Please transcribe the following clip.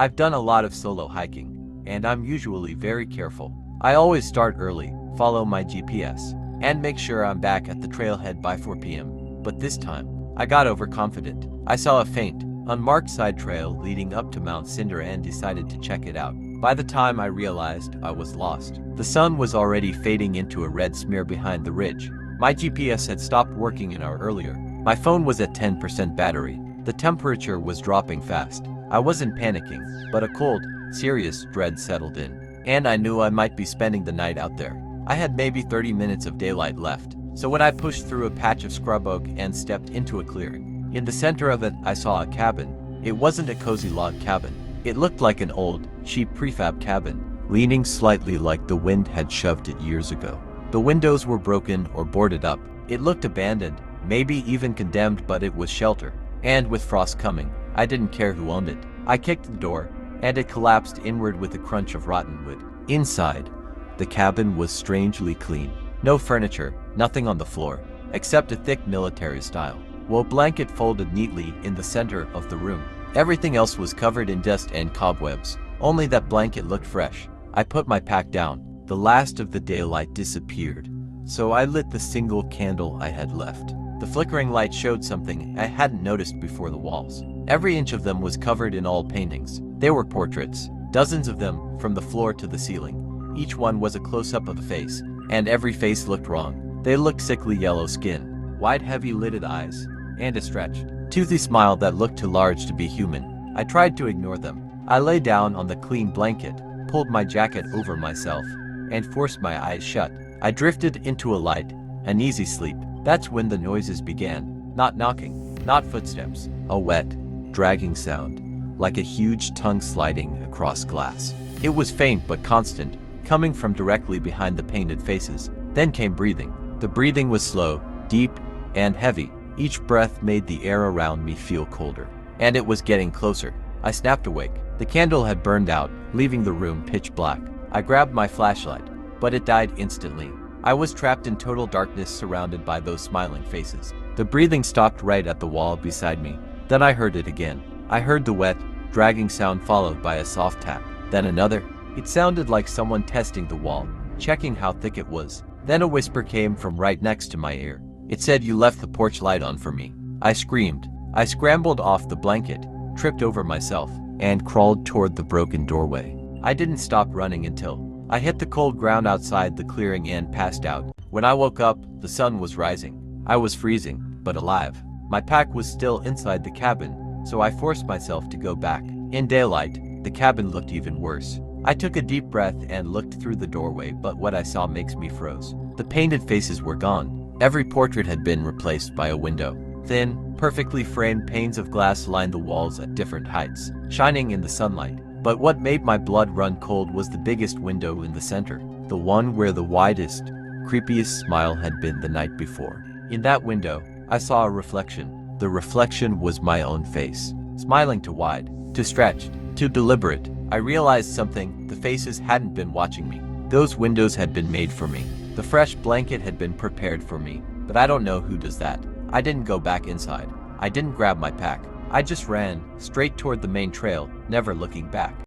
I've done a lot of solo hiking, and I'm usually very careful. I always start early, follow my GPS, and make sure I'm back at the trailhead by 4 p.m. But this time, I got overconfident. I saw a faint, unmarked side trail leading up to Mount Cinder and decided to check it out. By the time I realized I was lost, the sun was already fading into a red smear behind the ridge. My GPS had stopped working an hour earlier. My phone was at 10% battery. The temperature was dropping fast. I wasn't panicking, but a cold, serious dread settled in, and I knew I might be spending the night out there. I had maybe 30 minutes of daylight left, so when I pushed through a patch of scrub oak and stepped into a clearing, in the center of it I saw a cabin. It wasn't a cozy log cabin. It looked like an old, cheap prefab cabin, leaning slightly like the wind had shoved it years ago. The windows were broken or boarded up. It looked abandoned, maybe even condemned, but it was shelter. And with frost coming, I didn't care who owned it. I kicked the door, and it collapsed inward with a crunch of rotten wood. Inside, the cabin was strangely clean. No furniture, nothing on the floor, except a thick military-style wool blanket folded neatly in the center of the room. Everything else was covered in dust and cobwebs. Only that blanket looked fresh. I put my pack down. The last of the daylight disappeared, so I lit the single candle I had left. The flickering light showed something I hadn't noticed before: the walls. Every inch of them was covered in old paintings. They were portraits, dozens of them, from the floor to the ceiling. Each one was a close-up of a face, and every face looked wrong. They looked sickly yellow skin, wide heavy-lidded eyes, and a stretched, toothy smile that looked too large to be human. I tried to ignore them. I lay down on the clean blanket, pulled my jacket over myself, and forced my eyes shut. I drifted into a light, an easy sleep. That's when the noises began. Not knocking, not footsteps. A wet, dragging sound, like a huge tongue sliding across glass. It was faint but constant, coming from directly behind the painted faces. Then came breathing. The breathing was slow, deep, and heavy. Each breath made the air around me feel colder. And it was getting closer. I snapped awake. The candle had burned out, leaving the room pitch black. I grabbed my flashlight, but it died instantly. I was trapped in total darkness, surrounded by those smiling faces. The breathing stopped right at the wall beside me. Then I heard it again. I heard the wet, dragging sound followed by a soft tap. Then another. It sounded like someone testing the wall, checking how thick it was. Then a whisper came from right next to my ear. It said, "You left the porch light on for me." I screamed. I scrambled off the blanket, tripped over myself, and crawled toward the broken doorway. I didn't stop running until I hit the cold ground outside the clearing and passed out. When I woke up, the sun was rising. I was freezing, but alive. My pack was still inside the cabin, so I forced myself to go back. In daylight, the cabin looked even worse. I took a deep breath and looked through the doorway, but what I saw makes me froze. The painted faces were gone. Every portrait had been replaced by a window. Thin, perfectly framed panes of glass lined the walls at different heights, shining in the sunlight. But what made my blood run cold was the biggest window in the center, the one where the widest, creepiest smile had been the night before. In that window, I saw a reflection. The reflection was my own face, smiling too wide, too stretched, too deliberate. I realized something: the faces hadn't been watching me. Those windows had been made for me. The fresh blanket had been prepared for me, but I don't know who does that. I didn't go back inside. I didn't grab my pack. I just ran straight toward the main trail, never looking back.